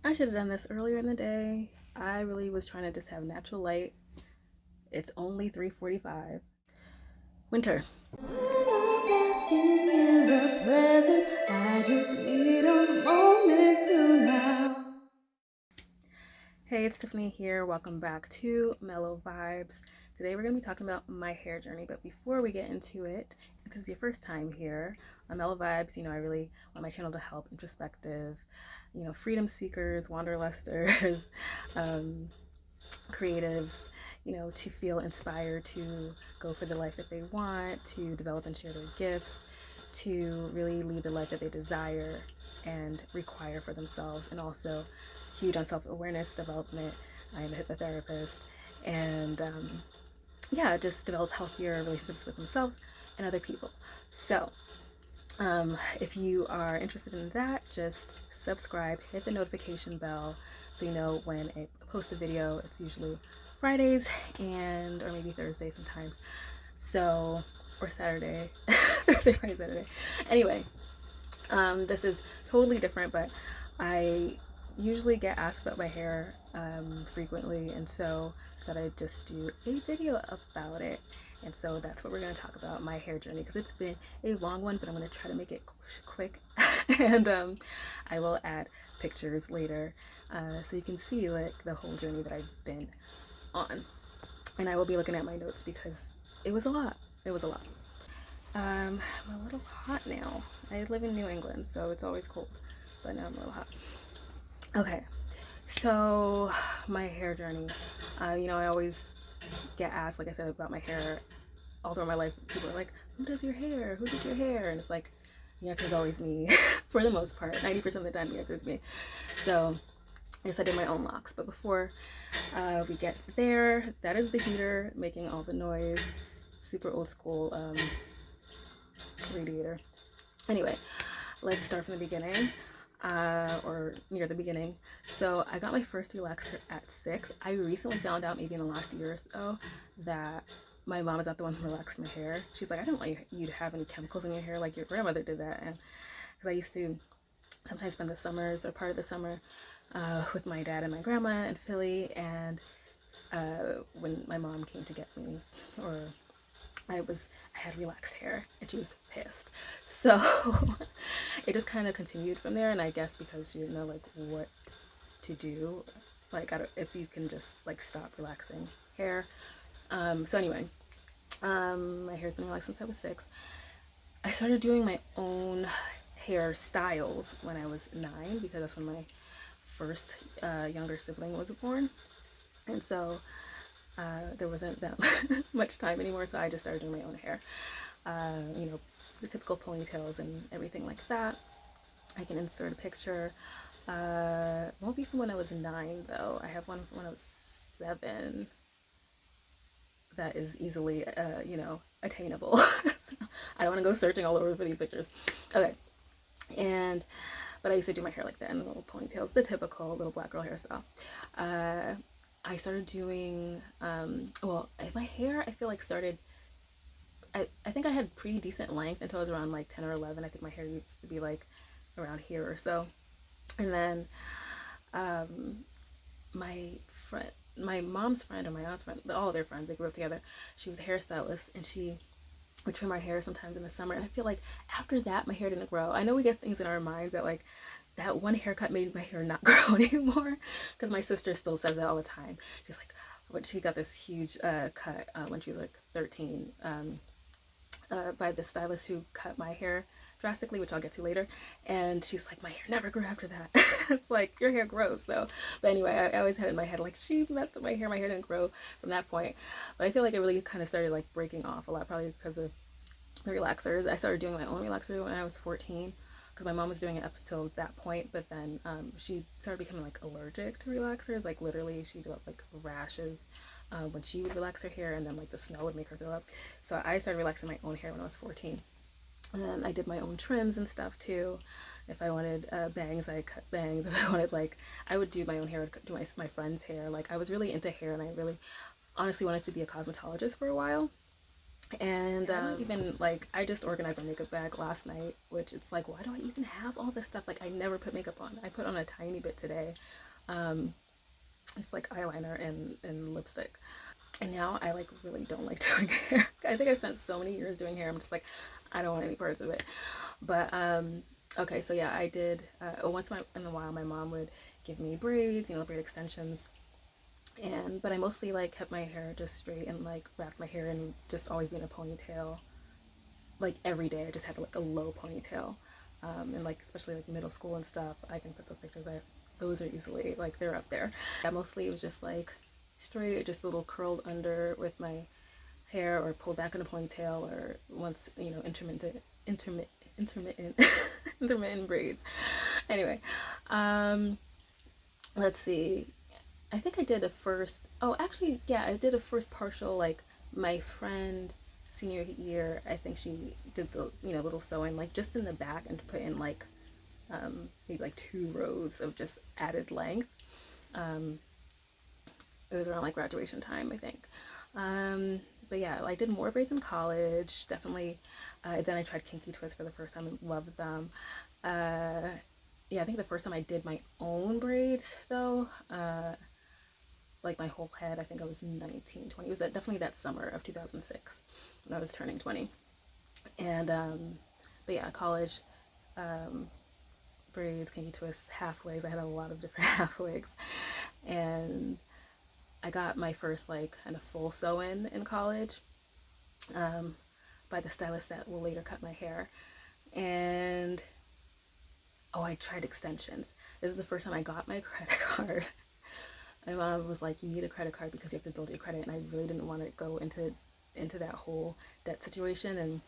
I should have done this earlier in the day. I really was trying to just have natural light. It's only 3:45. Winter. Hey, it's Tiffany here. Welcome back to Mellow Vibes. Today we're going to be talking about my hair journey, but before we get into it, if this is your first time here on Mellow Vibes, I really want my channel to help introspective, freedom seekers, wanderlusters, creatives, to feel inspired to go for the life that they want, to develop and share their gifts, to really lead the life that they desire and require for themselves, and also huge on self-awareness development. I am a hypnotherapist, and just develop healthier relationships with themselves and other people. So if you are interested in that, just subscribe, hit the notification bell so you know when I post a video. It's usually Fridays or maybe Thursday sometimes. So, or Saturday, Thursday, Friday, Saturday. Anyway, this is totally different, but I usually get asked about my hair frequently, and so I thought I'd just do a video about it. And so that's what we're going to talk about, my hair journey, because it's been a long one, but I'm going to try to make it quick. And I will add pictures later so you can see like the whole journey that I've been on. And I will be looking at my notes because it was a lot. It was a lot. I'm a little hot now. I live in New England, so it's always cold, but now I'm a little hot. Okay, so my hair journey. I always get asked, like I said, about my hair all through my life. People are like, who does your hair? Who did your hair? And it's like, the answer is always me for the most part. 90% of the time, the answer is me. So, yes, I did my own locks. But before we get there, that is the heater making all the noise. Super old school radiator. Anyway, let's start from the beginning. Or near the beginning. So I got my first relaxer at 6. I recently found out, maybe in the last year or so, that my mom is not the one who relaxed my hair. She's like, I don't want you to have any chemicals in your hair like your grandmother did that. And because I used to sometimes spend the summers or part of the summer with my dad and my grandma in Philly, and when my mom came to get me, or I had relaxed hair, and she was pissed. So it just kind of continued from there. And I guess because you know like what to do, like if you can just like stop relaxing hair. So anyway, my hair's been relaxed since I was 6. I started doing my own hairstyles when I was 9, because that's when my first younger sibling was born. And so there wasn't that much time anymore, so I just started doing my own hair. The typical ponytails and everything like that. I can insert a picture. Won't be from when I was 9 though. I have one from when I was 7 that is easily attainable. So I don't want to go searching all over for these pictures. Okay. But I used to do my hair like that, and the little ponytails, the typical little black girl hairstyle. I started doing, my hair, I feel like started, I think I had pretty decent length until I was around like 10 or 11. I think my hair used to be like around here or so. And then my mom's friend and my aunt's friend, all of their friends, they grew up together. She was a hairstylist, and she would trim our hair sometimes in the summer. And I feel like after that, my hair didn't grow. I know we get things in our minds that like, that one haircut made my hair not grow anymore, because my sister still says that all the time. She's like, when she got this huge cut when she was like 13 by the stylist who cut my hair drastically, which I'll get to later, and she's like, my hair never grew after that. It's like, your hair grows though. But anyway, I always had in my head like, she messed up my hair didn't grow from that point. But I feel like it really kind of started like breaking off a lot, probably because of the relaxers. I started doing my own relaxer when I was 14, because my mom was doing it up until that point, but then she started becoming like allergic to relaxers. Like literally she developed like rashes when she would relax her hair, and then like the smell would make her throw up. So I started relaxing my own hair when I was 14. And I did my own trims and stuff too. If I wanted bangs, I cut bangs. If I wanted I would do my own hair, do my friend's hair. Like I was really into hair, and I really honestly wanted to be a cosmetologist for a while. And even like I just organized my makeup bag last night, which it's like, why do I even have all this stuff? Like I never put makeup on. I put on a tiny bit today. It's like eyeliner and lipstick. And now I like really don't like doing hair. I think I spent so many years doing hair. I'm just like, I don't want any parts of it. But okay, so yeah, I did. Once in a while, my mom would give me braids, you know, braid extensions. But I mostly like kept my hair just straight and like wrapped my hair and just always be in a ponytail. Like every day, I just had like a low ponytail. And like especially like middle school and stuff, I can put those pictures. Those are easily like they're up there. Yeah, mostly it was just like straight, just a little curled under with my hair, or pulled back in a ponytail, or once, you know, intermittent intermittent braids. Anyway, let's see. I think I did a first. Oh, actually, yeah, I did a first partial. Like my friend senior year, I think she did the, you know, little sewing like just in the back and put in like maybe like 2 rows of just added length. It was around like graduation time, I think. But yeah, I did more braids in college, definitely. Then I tried kinky twists for the first time and loved them. Yeah, I think the first time I did my own braids though, like my whole head, I think I was 19, 20. It was definitely that summer of 2006 when I was turning 20. And but yeah, college, braids, kinky twists, half wigs. I had a lot of different half wigs. And I got my first like kind of full sew-in college, by the stylist that will later cut my hair. And oh, I tried extensions. This is the first time I got my credit card. My mom was like, you need a credit card because you have to build your credit, and I really didn't want to go into that whole debt situation. And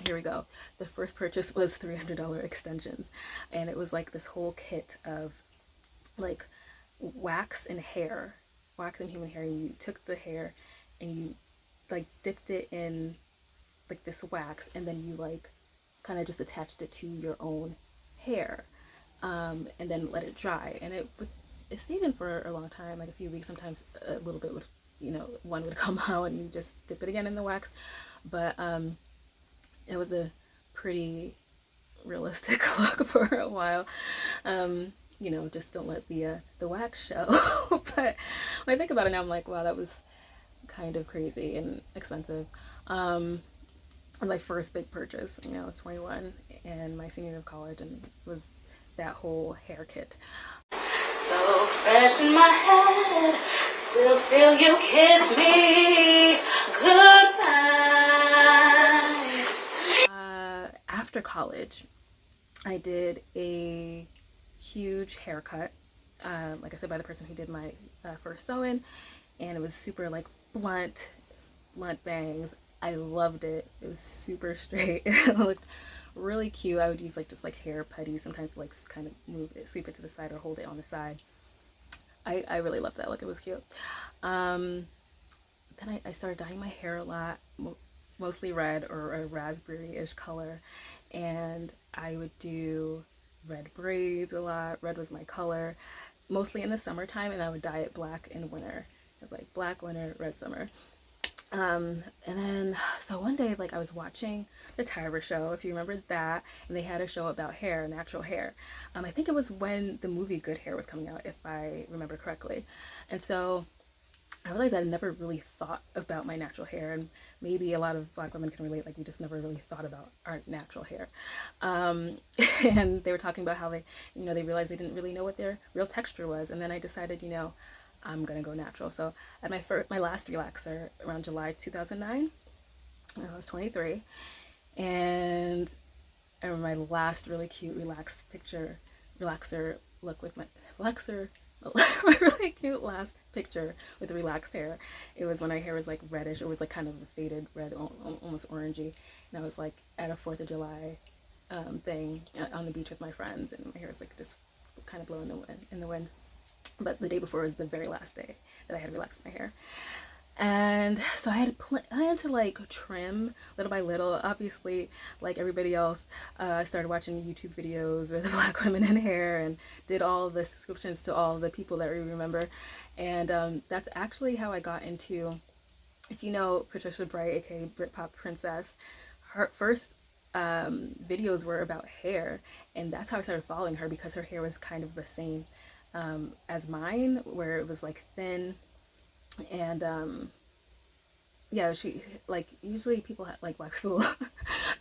here we go. The first purchase was $300 extensions, and it was like this whole kit of like wax and human hair. You took the hair and you like dipped it in like this wax, and then you like kind of just attached it to your own hair, and then let it dry. And it stayed in for a long time, like a few weeks. Sometimes a little bit would, you know, one would come out and you just dip it again in the wax. But it was a pretty realistic look for a while. You know, just don't let the wax show. But when I think about it now, I'm like, wow, that was kind of crazy and expensive. My first big purchase, you know, I was 21 and my senior year of college, and it was that whole hair kit. So fresh in my head, still feel you kiss me goodbye. After college, I did a huge haircut, like I said, by the person who did my first sew-in, and it was super like blunt bangs. I loved it. It was super straight. It looked really cute. I would use like just like hair putty sometimes to like kind of move it, sweep it to the side, or hold it on the side. I really loved that look. It was cute. Then I started dyeing my hair a lot, mostly red or a raspberry-ish color, and I would do red braids a lot. Red was my color, mostly in the summertime, and I would dye it black in winter. It was like black winter, red summer. And then so one day, like I was watching the Tyra show, if you remember that, and they had a show about hair, natural hair. I think it was when the movie Good Hair was coming out, if I remember correctly. And so I realized I never really thought about my natural hair, and maybe a lot of Black women can relate, like we just never really thought about our natural hair. And they were talking about how they, you know, they realized they didn't really know what their real texture was. And then I decided, you know, I'm gonna go natural. So at my last relaxer around July 2009, I was 23, and I remember my last really cute relaxer look with my relaxer. My really cute last picture with relaxed hair. It was when my hair was like reddish. It was like kind of a faded red, almost orangey, and I was like at a 4th of July thing on the beach with my friends, and my hair was like just kind of blowing in the wind. But the day before was the very last day that I had relaxed my hair. And so I had to like trim little by little. Obviously, like everybody else, I started watching YouTube videos with Black women in hair, and did all the subscriptions to all the people that we remember. And that's actually how I got into if you know Patricia Bright, aka Britpop Princess, her first videos were about hair, and that's how I started following her, because her hair was kind of the same as mine, where it was like thin, and yeah, she, like, usually people had, like, black people,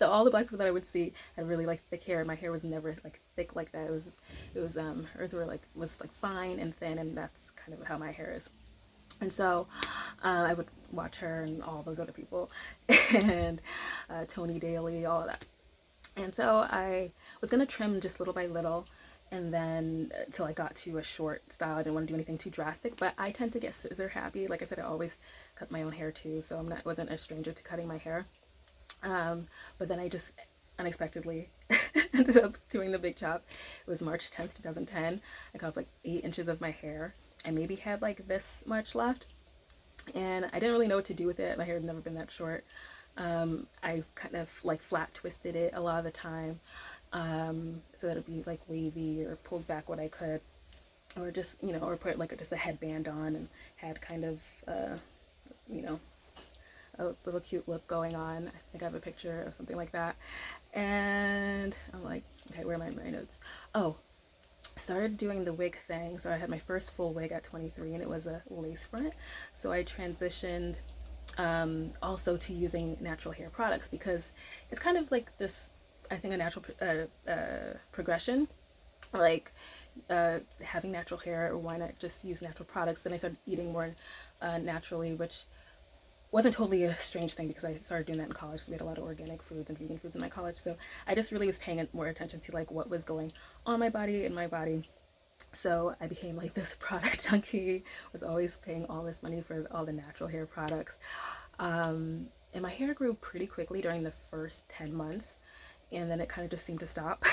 all the black people that I would see had really like thick hair, and my hair was never like thick like that. It was hers were like, was like fine and thin, and that's kind of how my hair is. And so I would watch her and all those other people, and Tony Daly, all of that. And so I was gonna trim just little by little, and then till I got to a short style. I didn't want to do anything too drastic, but I tend to get scissor happy. Like I said, I always cut my own hair too, so wasn't a stranger to cutting my hair. But then I just unexpectedly ended up doing the big chop. It was March 10th, 2010. I cut off like 8 inches of my hair. I maybe had like this much left, and I didn't really know what to do with it. My hair had never been that short. I kind of like flat twisted it a lot of the time, so that it'd be like wavy, or pulled back what I could, or just, you know, or put like just a headband on and had kind of, you know, a little cute look going on. I think I have a picture of something like that. And I'm like, okay, where are my notes? Oh, started doing the wig thing. So I had my first full wig at 23, and it was a lace front. So I transitioned also to using natural hair products, because it's kind of like just, I think, a natural progression. Like having natural hair, or why not just use natural products? Then I started eating more naturally, which wasn't totally a strange thing, because I started doing that in college. So we had a lot of organic foods and vegan foods in my college. So I just really was paying more attention to like what was going on my body, in my body. So I became like this product junkie, was always paying all this money for all the natural hair products. And my hair grew pretty quickly during the first 10 months, and then it kind of just seemed to stop.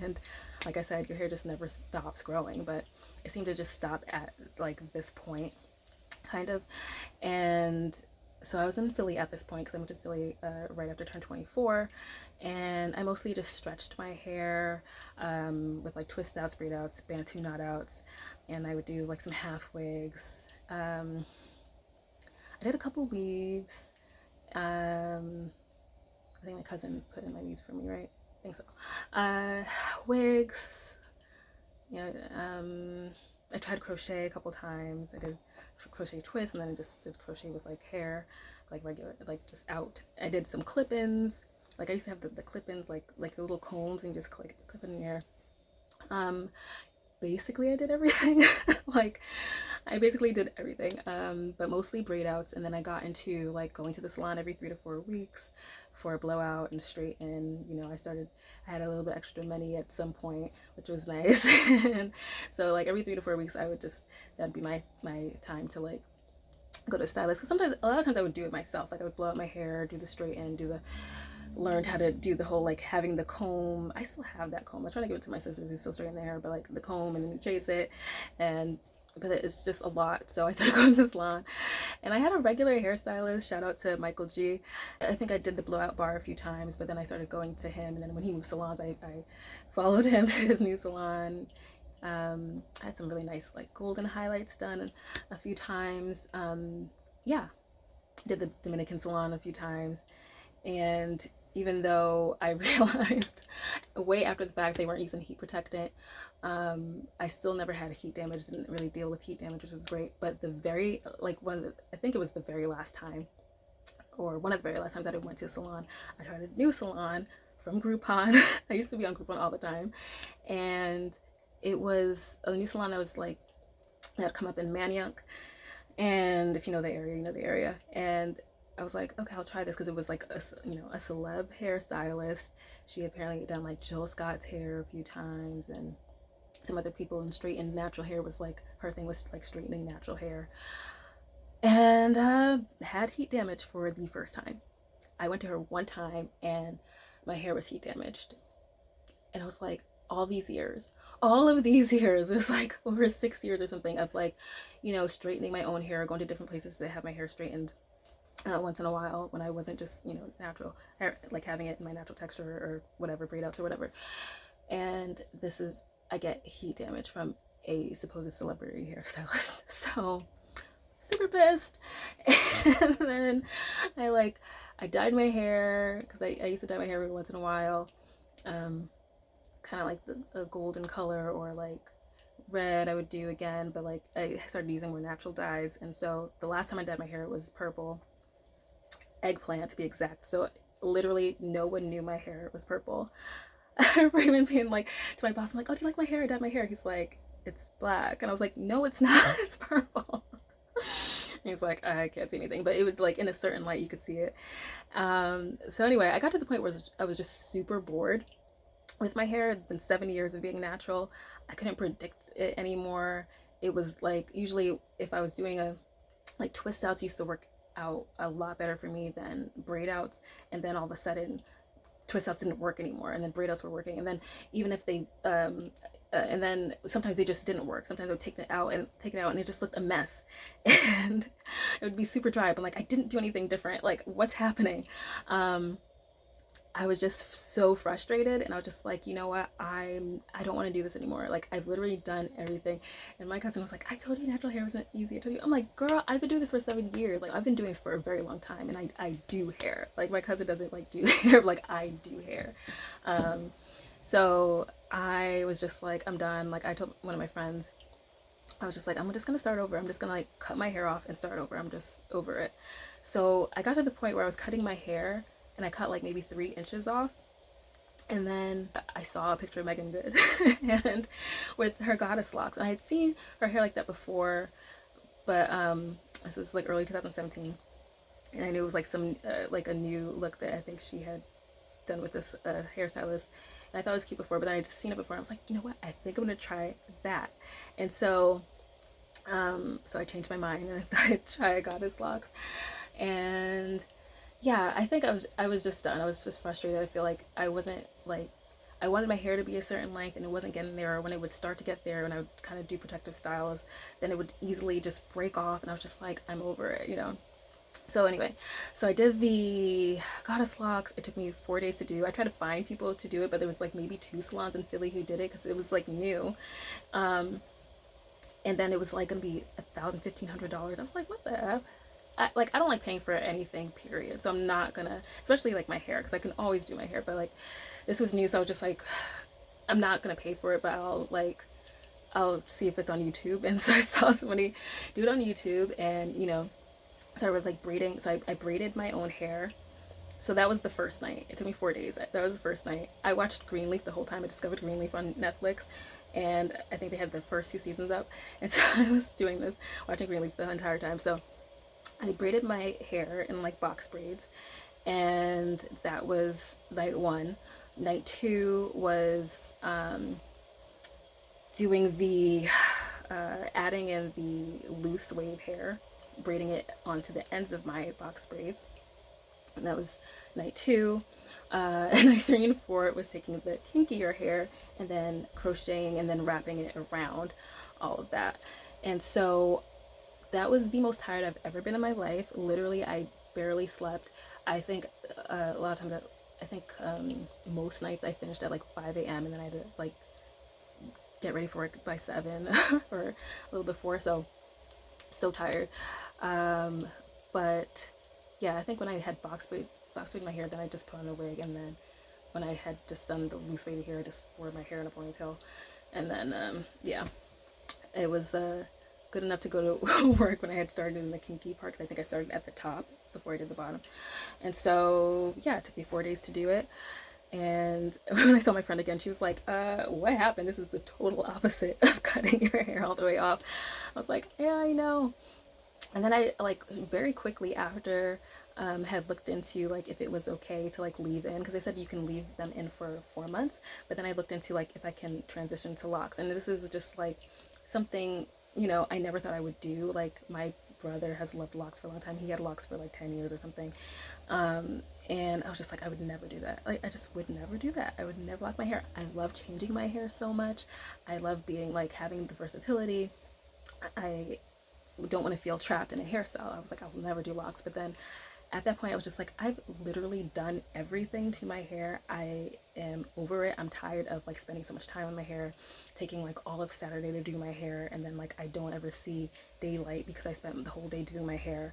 And like I said, your hair just never stops growing, but it seemed to just stop at like this point, kind of. And so I was in Philly at this point, because I went to Philly right after I turned 24, and I mostly just stretched my hair with like twist outs, braid outs, bantu knot outs, and I would do like some half wigs. I did a couple weaves. I think my cousin put in my weaves for me, right? I think so. Wigs. You know, I tried crochet a couple times. I did crochet twists, and then I just did crochet with like hair, like regular, like just out. I did some clip-ins. Like I used to have the clip-ins, like the little combs, and just clip in the hair. Basically I did everything. Like I basically did everything, but mostly braid outs. And then I got into like going to the salon every 3 to 4 weeks for a blowout and straighten. You know, I had a little bit extra money at some point, which was nice. And so like every 3 to 4 weeks I would just, that'd be my time to like go to a stylist, because sometimes, a lot of times I would do it myself. Like I would blow out my hair, do the straighten, learned how to do the whole like having the comb. I still have that comb. I try to give it to my sisters who still straighten their hair, but like the comb, and then chase it, but it's just a lot. So I started going to the salon, and I had a regular hairstylist. Shout out to Michael G. I think I did the blowout bar a few times, but then I started going to him, and then when he moved salons, I followed him to his new salon. I had some really nice like golden highlights done a few times. Yeah, did the Dominican salon a few times, and even though I realized way after the fact they weren't using heat protectant, I still never had heat damage, didn't really deal with heat damage, which was great. But I think it was the very last time, or one of the very last times that I went to a salon, I tried a new salon from Groupon. I used to be on Groupon all the time, and it was a new salon that was like, that had come up in Manayunk. And if you know the area, you know the area. And I was like, okay, I'll try this, because it was like a celeb hairstylist. She had apparently done like Jill Scott's hair a few times, and some other people, and straightened natural hair was like her thing, was like straightening natural hair. And had heat damage for the first time. I went to her one time, and my hair was heat damaged, and I was like, all of these years, it was like over 6 years or something of like, you know, straightening my own hair, going to different places to have my hair straightened once in a while, when I wasn't just, you know, natural hair, like having it in my natural texture, or whatever, braid outs or whatever. And I get heat damage from a supposed celebrity hairstylist. So super pissed. And then I dyed my hair because I used to dye my hair every once in a while, kind of like a golden color or like red I would do again, but like I started using more natural dyes. And so the last time I dyed my hair it was purple, eggplant to be exact. So literally no one knew my hair was purple. I remember even being like to my boss, I'm like, oh, do you like my hair? I dyed my hair. He's like, it's black. And I was like, no, it's not. It's purple. And he's like, I can't see anything, but it was like in a certain light you could see it. So anyway, I got to the point where I was just super bored with my hair. It's been 7 years of being natural. I couldn't predict it anymore. It was like usually if I was doing like twist outs used to work out a lot better for me than braid outs, and then all of a sudden twist outs didn't work anymore, and then braid outs were working, and then even if they and then sometimes they just didn't work. Sometimes I would take it out and it just looked a mess, and it would be super dry. But like I didn't do anything different. Like what's happening? I was just so frustrated, and I was just like, you know what, I don't want to do this anymore. Like I've literally done everything. And my cousin was like, I told you natural hair wasn't easy. I told you. I'm like, girl, I've been doing this for 7 years. Like I've been doing this for a very long time, and I do hair. Like my cousin doesn't like do hair, like I do hair. So I was just like, I'm done. Like I told one of my friends, I was just like, I'm just gonna start over. I'm just gonna like cut my hair off and start over. I'm just over it. So I got to the point where I was cutting my hair, and I cut like maybe 3 inches off. And then I saw a picture of Megan Good and with her goddess locks. I had seen her hair like that before, but this was like early 2017, and I knew it was like some like a new look that I think she had done with this hairstylist, and I thought it was cute before, but then I just seen it before, and I was like, you know what, I think I'm gonna try that. And so so I changed my mind, and I thought I'd try goddess locks. And yeah, I think I was just done. I was just frustrated. I feel like I wasn't like, I wanted my hair to be a certain length, and it wasn't getting there. Or when it would start to get there, and I would kind of do protective styles, then it would easily just break off, and I was just like, I'm over it, you know. So anyway, so I did the goddess locks. It took me 4 days to do. I tried to find people to do it, but there was like maybe 2 salons in Philly who did it because it was like new. And then it was like gonna be $1,000, $1,500. I was like, what the F? I don't like paying for anything, period. So I'm not gonna, especially like my hair, because I can always do my hair, but like this was new, so I was just like, I'm not gonna pay for it, but I'll see if it's on YouTube. And so I saw somebody do it on YouTube, and you know, so I was like braiding. So I braided my own hair. So that was the first night. It took me 4 days. That was the first night. I watched Greenleaf the whole time. I discovered Greenleaf on Netflix, and I think they had the first 2 seasons up. And so I was doing this, watching Greenleaf the entire time. So I braided my hair in like box braids, and that was night 1. Night 2 was doing the adding in the loose wave hair, braiding it onto the ends of my box braids, and that was night 2. And night 3 and 4 was taking the kinkier hair and then crocheting and then wrapping it around, all of that. And so that was the most tired I've ever been in my life. Literally, I barely slept. I think a lot of times, I think most nights I finished at like 5 a.m. and then I had to like get ready for work by 7 or a little before. So tired. But yeah, I think when I had box braid my hair, then I just put on a wig, and then when I had just done the loose wavy hair, I just wore my hair in a ponytail, and then yeah, it was good enough to go to work when I had started in the kinky part, because I think I started at the top before I did the bottom. And so yeah, it took me 4 days to do it. And when I saw my friend again, she was like, what happened? This is the total opposite of cutting your hair all the way off. I was like, yeah, I know. And then I like very quickly after had looked into like if it was okay to like leave in, because they said you can leave them in for 4 months, but then I looked into like if I can transition to locks. And this is just like something, you know, I never thought I would do. Like my brother has loved locks for a long time. He had locks for like 10 years or something. And I was just like, I would never do that. Like I just would never do that. I would never lock my hair. I love changing my hair so much. I love being like having the versatility. I don't want to feel trapped in a hairstyle. I was like, I will never do locks. But then at that point I was just like, I've literally done everything to my hair. I am over it. I'm tired of like spending so much time on my hair, taking like all of Saturday to do my hair, and then like I don't ever see daylight because I spent the whole day doing my hair.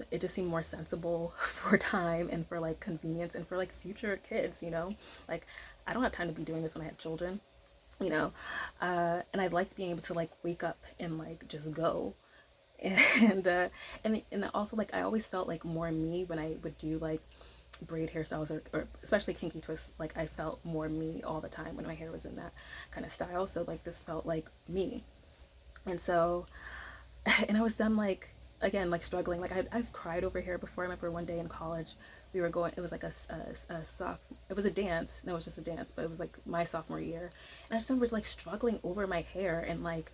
It just seemed more sensible for time and for like convenience and for like future kids, you know? Like I don't have time to be doing this when I have children, you know? And I liked being able to like wake up and like just go. And and also like I always felt like more me when I would do like braid hairstyles, or especially kinky twists. Like I felt more me all the time when my hair was in that kind of style, so like this felt like me. And so and I was done like, again, like struggling. Like I've cried over hair before. I remember one day in college we were going, it was like a soft, it was a dance, no, it was just a dance, but it was like my sophomore year, and I just remember like struggling over my hair and like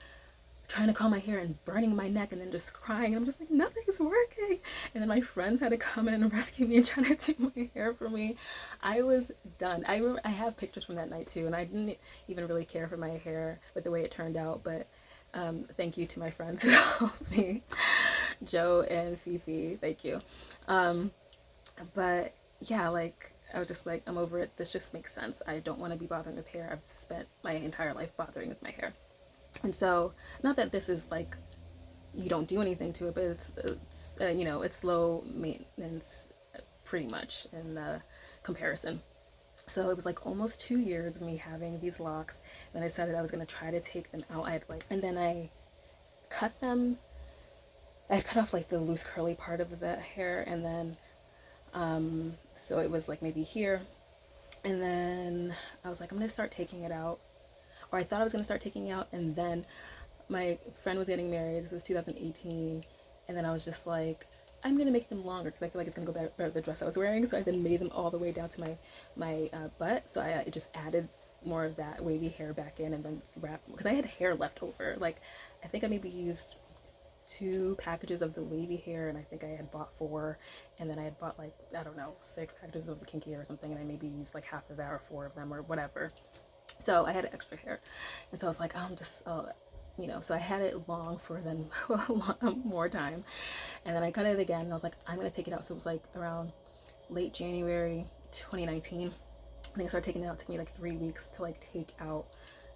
trying to comb my hair and burning my neck and then just crying. I'm just like, nothing's working. And then my friends had to come in and rescue me and try to do my hair for me. I was done. I have pictures from that night too, and I didn't even really care for my hair with the way it turned out, but thank you to my friends who helped me, Joe and Fifi, thank you. But yeah, like I was just like, I'm over it. This just makes sense. I don't want to be bothering with hair. I've spent my entire life bothering with my hair. And so, not that this is like you don't do anything to it, but it's you know, it's low maintenance pretty much in comparison. So it was like almost 2 years of me having these locks. Then I decided I was gonna try to take them out. I had like, and then I cut them. I had cut off like the loose curly part of the hair, and then so it was like maybe here, and then I was like, I'm gonna start taking it out, or I thought I was gonna start taking it out, and then my friend was getting married. This was 2018, and then I was just like, I'm gonna make them longer because I feel like it's gonna go better with the dress I was wearing. So I then made them all the way down to my butt. So I just added more of that wavy hair back in, and then wrapped, because I had hair left over. Like I think I maybe used 2 packages of the wavy hair, and I think I had bought 4, and then I had bought like, I don't know, 6 packages of the kinky hair or something, and I maybe used like half of that or 4 of them or whatever. So I had extra hair, and so I was like, I'm just you know, so I had it long for then more time, and then I cut it again, and I was like, I'm gonna take it out. So it was like around late January 2019. I think I started taking it out. It took me like 3 weeks to like take out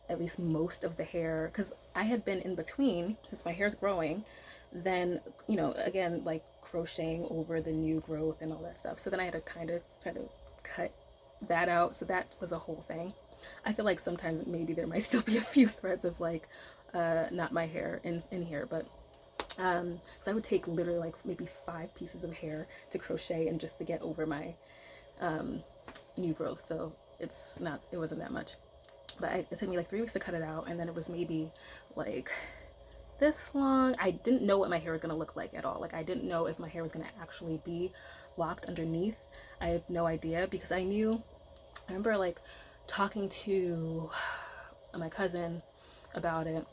at least most of the hair, because I had been in between, since my hair's growing, then, you know, again, like crocheting over the new growth and all that stuff. So then I had to kind of try to cut that out. So that was a whole thing. I feel like sometimes maybe there might still be a few threads of like not my hair in here, but so I would take literally like maybe 5 pieces of hair to crochet and just to get over my new growth. So it wasn't that much, but it took me like 3 weeks to cut it out, and then it was maybe like this long. I didn't know what my hair was going to look like at all. Like I didn't know if my hair was going to actually be locked underneath. I had no idea, because I remember like talking to my cousin about it,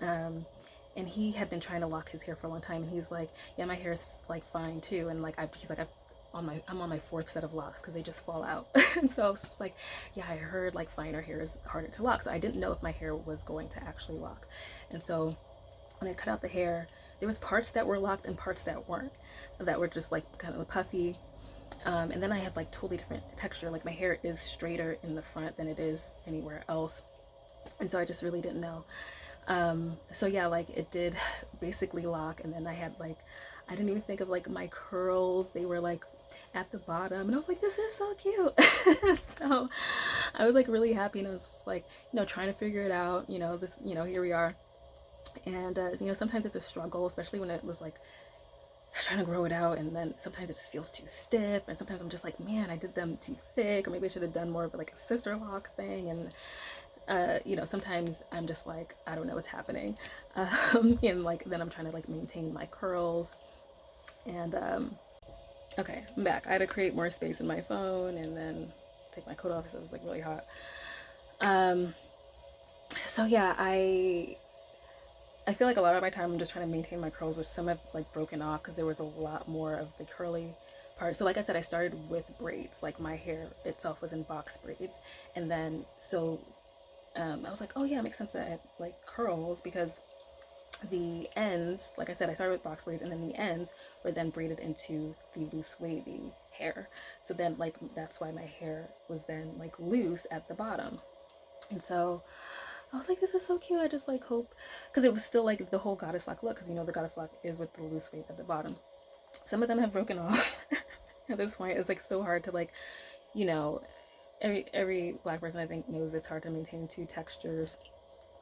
and he had been trying to lock his hair for a long time, and he's like, yeah, my hair is like fine too, and like he's like, I'm on my 4th set of locks because they just fall out. And so I was just like, yeah, I heard like finer hair is harder to lock, so I didn't know if my hair was going to actually lock. And so when I cut out the hair, there was parts that were locked and parts that weren't, that were just like kind of puffy. And then I have like totally different texture. Like my hair is straighter in the front than it is anywhere else, and so I just really didn't know. So yeah, like it did basically lock, and then I had like, I didn't even think of like my curls. They were like at the bottom, and I was like, this is so cute. So I was like really happy, and I was like, you know, trying to figure it out, you know, this, you know, here we are. And you know, sometimes it's a struggle, especially when it was like trying to grow it out, and then sometimes it just feels too stiff, and sometimes I'm just like, man, I did them too thick, or maybe I should have done more of like a sister lock thing. And you know, sometimes I'm just like, I don't know what's happening. And like then I'm trying to like maintain my curls. And okay, I'm back. I had to create more space in my phone and then take my coat off because it was like really hot. So yeah, I feel like a lot of my time I'm just trying to maintain my curls, which some have like broken off because there was a lot more of the curly part. So like I said, I started with braids. Like my hair itself was in box braids, and then so I was like, oh yeah, it makes sense that I have like curls, because the ends, like I said, I started with box braids, and then the ends were then braided into the loose wavy hair. So then like that's why my hair was then like loose at the bottom. And so I was like, this is so cute. I just like hope, because it was still like the whole goddess lock look, because you know the goddess lock is with the loose wave at the bottom. Some of them have broken off at this point. It's like so hard to like, you know, every black person I think knows it's hard to maintain two textures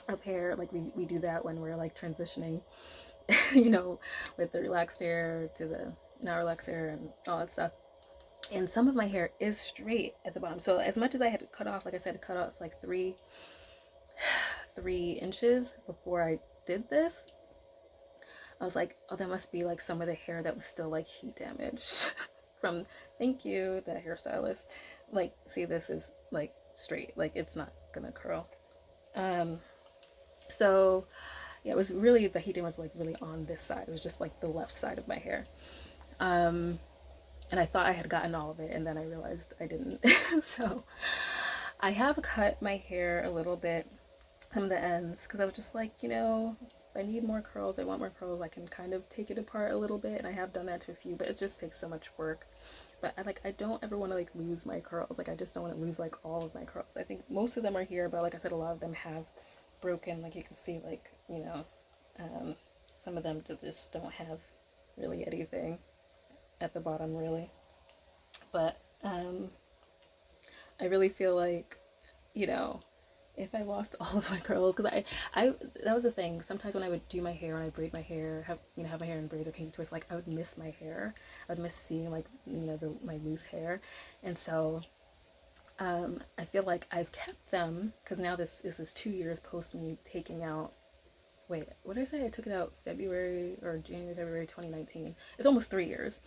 of hair. Like we do that when we're like transitioning, you know, with the relaxed hair to the not relaxed hair and all that stuff. And some of my hair is straight at the bottom. So as much as I had to cut off, like I said, to cut off like 3 inches before I did this, I was like, oh, that must be like some of the hair that was still like heat damaged from, thank you, the hairstylist. Like, see, this is like straight, like it's not gonna curl. So yeah, it was really, the heat damage was like really on this side. It was just like the left side of my hair. And I thought I had gotten all of it, and then I realized I didn't. So I have cut my hair a little bit, some of the ends, because I was just like, you know, if I need more curls, I want more curls, I can kind of take it apart a little bit, and I have done that to a few, but it just takes so much work. But I don't ever want to like lose my curls. Like I just don't want to lose like all of my curls. I think most of them are here, but like I said, a lot of them have broken. Like you can see, like, you know, some of them just don't have really anything at the bottom really. But I really feel like, you know, if I lost all of my curls, because I that was the thing. Sometimes when I would do my hair and I braid my hair, have my hair in braids or kinky twists, like I would miss my hair. I would miss seeing like, you know, my loose hair, and so I feel like I've kept them, because now this is 2 years post me taking out. Wait, what did I say? I took it out February or January, February 2019. It's almost 3 years,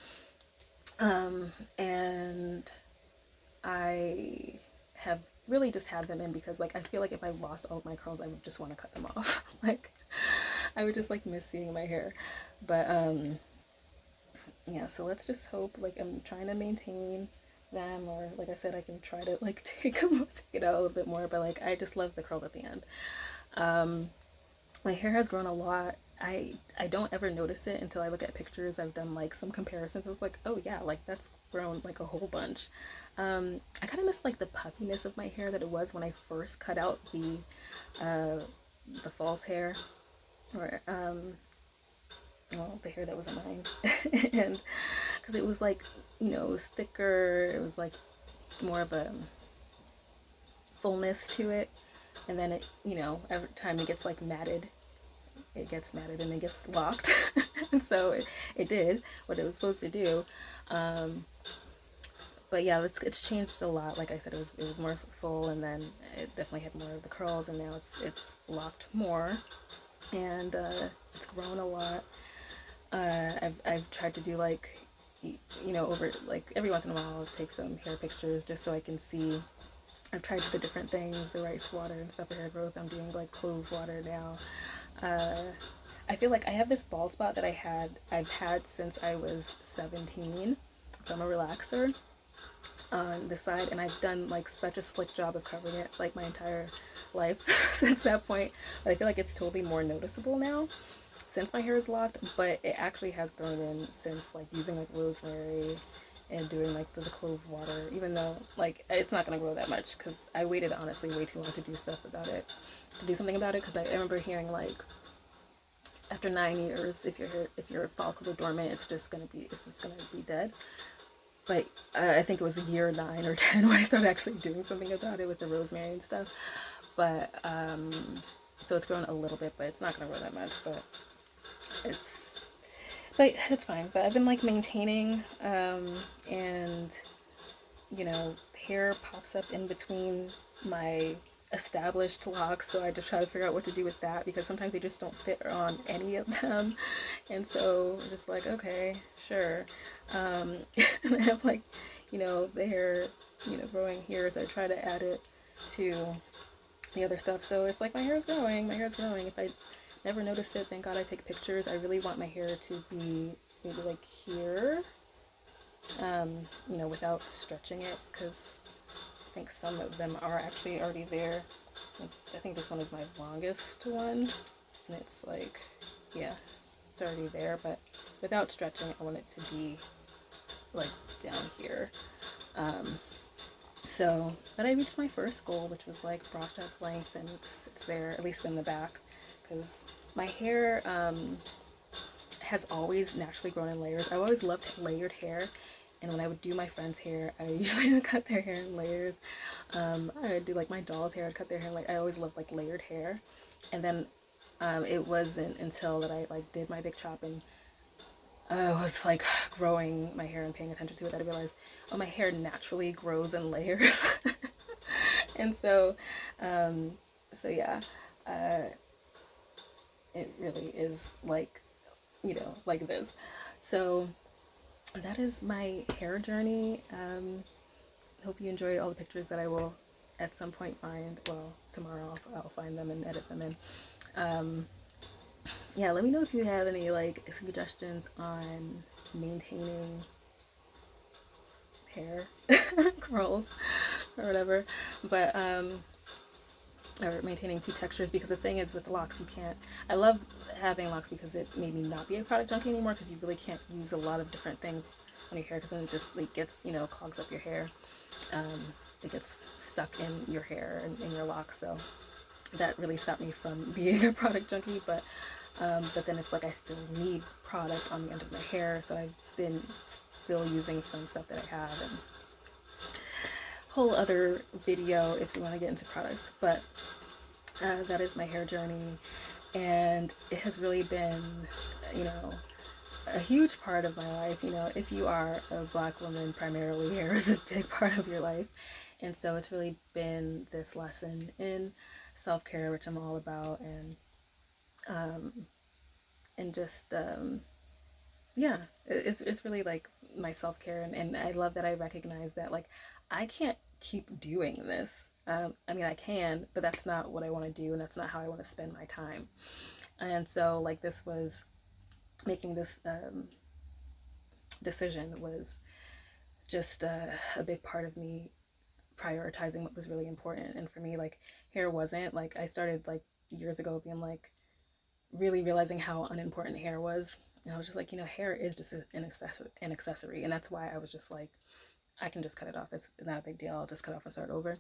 and I have really just had them in because like I feel like if I lost all of my curls I would just want to cut them off. Like I would just like miss seeing my hair. But yeah, so let's just hope, like I'm trying to maintain them, or like I said, I can try to like take it out a little bit more, but like I just love the curls at the end. My hair has grown a lot. I don't ever notice it until I look at pictures. I've done like some comparisons. I was like, oh yeah, like that's grown like a whole bunch. I kind of miss like the puffiness of my hair that it was when I first cut out the false hair, or well, the hair that wasn't mine, and because it was like, you know, it was thicker. It was like more of a fullness to it, and then it, you know, every time it gets like matted, it gets matted and it gets locked. And so it did what it was supposed to do. But yeah, it's changed a lot. Like I said, it was more full, and then it definitely had more of the curls, and now it's locked more, and it's grown a lot. I've tried to do like, you know, over like every once in a while I'll take some hair pictures just so I can see. I've tried the different things, the rice water and stuff for hair growth. I'm doing like clove water now. I feel like I have this bald spot that I've had since I was 17 from a relaxer on this side, and I've done like such a slick job of covering it like my entire life since that point. But I feel like it's totally more noticeable now since my hair is locked, but it actually has grown in since like using like rosemary and doing like the clove water, even though like it's not gonna grow that much because I waited honestly way too long to do something about it, because I remember hearing like after 9 years, if your follicles are dormant, it's just gonna be dead. But I think it was year 9 or 10 when I started actually doing something about it with the rosemary and stuff. But so it's grown a little bit, but it's not gonna grow that much. But it's fine. But I've been like maintaining, and you know, hair pops up in between my established locks, so I just try to figure out what to do with that, because sometimes they just don't fit on any of them. And so I'm just like, okay, sure. And I have like, you know, the hair, you know, growing here, so I try to add it to the other stuff. So it's like my hair is growing. If I never notice it, thank God I take pictures. I really want my hair to be maybe like here, you know, without stretching it, because I think some of them are actually already there. I think this one is my longest one, and it's like yeah, it's already there, but without stretching, I want it to be like down here. So, but I reached my first goal, which was like brush up length, and it's there, at least in the back, because my hair has always naturally grown in layers. I've always loved layered hair, and when I would do my friends' hair, I usually cut their hair in layers. I would do like my doll's hair, I'd cut their hair like, I always loved like layered hair, and then it wasn't until that I like did my big chop and was like growing my hair and paying attention to it that I realized, oh, my hair naturally grows in layers. And so so yeah, uh, it really is like, you know, like this. So that is my hair journey. Hope you enjoy all the pictures that I will at some point find. Well, tomorrow I'll find them and edit them in. Yeah, let me know if you have any like suggestions on maintaining hair curls or whatever, but or maintaining two textures, because the thing is with the locks, you can't, I love having locks because it made me not be a product junkie anymore, because you really can't use a lot of different things on your hair, because then it just like gets, you know, clogs up your hair. It gets stuck in your hair and in your locks, so that really stopped me from being a product junkie. But then it's like I still need product on the end of my hair, so I've been still using some stuff that I have, and whole other video if you want to get into products. But that is my hair journey, and it has really been, you know, a huge part of my life. You know, if you are a Black woman, primarily hair is a big part of your life, and so it's really been this lesson in self-care, which I'm all about, and just yeah, it's really like my self-care, and I love that I recognize that like I can't keep doing this. I mean, I can, but that's not what I want to do, and that's not how I want to spend my time. And so like this was making this decision was just a big part of me prioritizing what was really important. And for me, like, hair wasn't. Like, I started like years ago being like really realizing how unimportant hair was, and I was just like, you know, hair is just an accessory, and that's why I was just like, I can just cut it off, it's not a big deal, I'll just cut off and start over.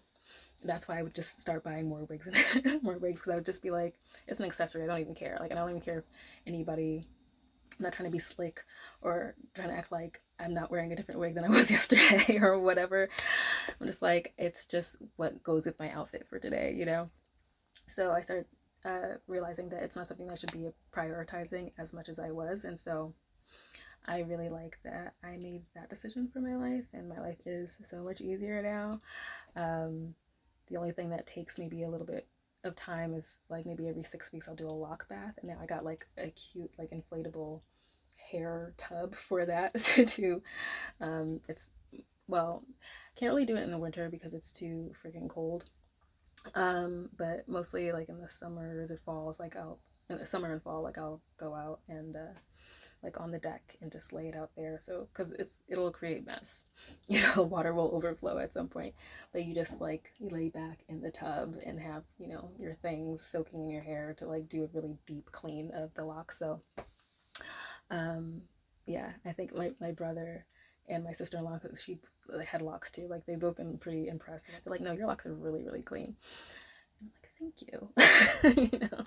That's why I would just start buying more wigs and more wigs, because I would just be like, it's an accessory, I don't even care. Like, I don't even care if anybody, I'm not trying to be slick or trying to act like I'm not wearing a different wig than I was yesterday or whatever. I'm just like, it's just what goes with my outfit for today, you know? So I started realizing that it's not something that I should be prioritizing as much as I was. And so I really like that I made that decision for my life, and my life is so much easier now. The only thing that takes maybe a little bit of time is like maybe every 6 weeks I'll do a lock bath, and now I got like a cute like inflatable hair tub for that to do. It's, well, can't really do it in the winter because it's too freaking cold. But mostly like in the summers or falls, like I'll, in the summer and fall, like I'll go out and like on the deck and just lay it out there. So, because it'll create mess, you know, water will overflow at some point, but you just like, you lay back in the tub and have, you know, your things soaking in your hair to like do a really deep clean of the locks. So yeah, I think my brother and my sister-in-law, because she had locks too, like they've both been pretty impressed. They're like, no, your locks are really, really clean. I'm like, thank you. You know,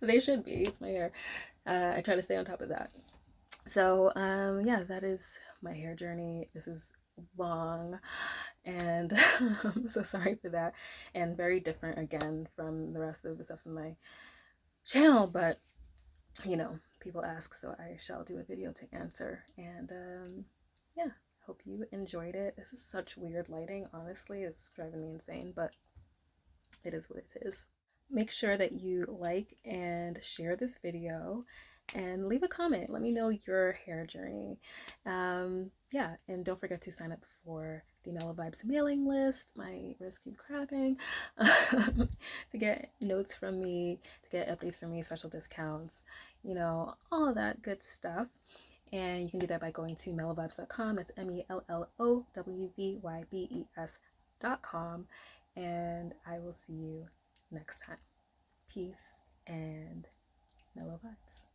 they should be, it's my hair. I try to stay on top of that. So yeah, that is my hair journey. This is long, and I'm so sorry for that, and very different again from the rest of the stuff in my channel, but you know, people ask, so I shall do a video to answer. And yeah, hope you enjoyed it. This is such weird lighting, honestly, it's driving me insane, but it is what it is. Make sure that you like and share this video, and leave a comment. Let me know your hair journey. Yeah, and don't forget to sign up for the Mellow Vibes mailing list. My wrists keep cracking. To get notes from me, to get updates from me, special discounts, you know, all of that good stuff. And you can do that by going to mellowvibes.com. That's MELLOWVYBES.com. And I will see you next time. Peace and mellow vibes.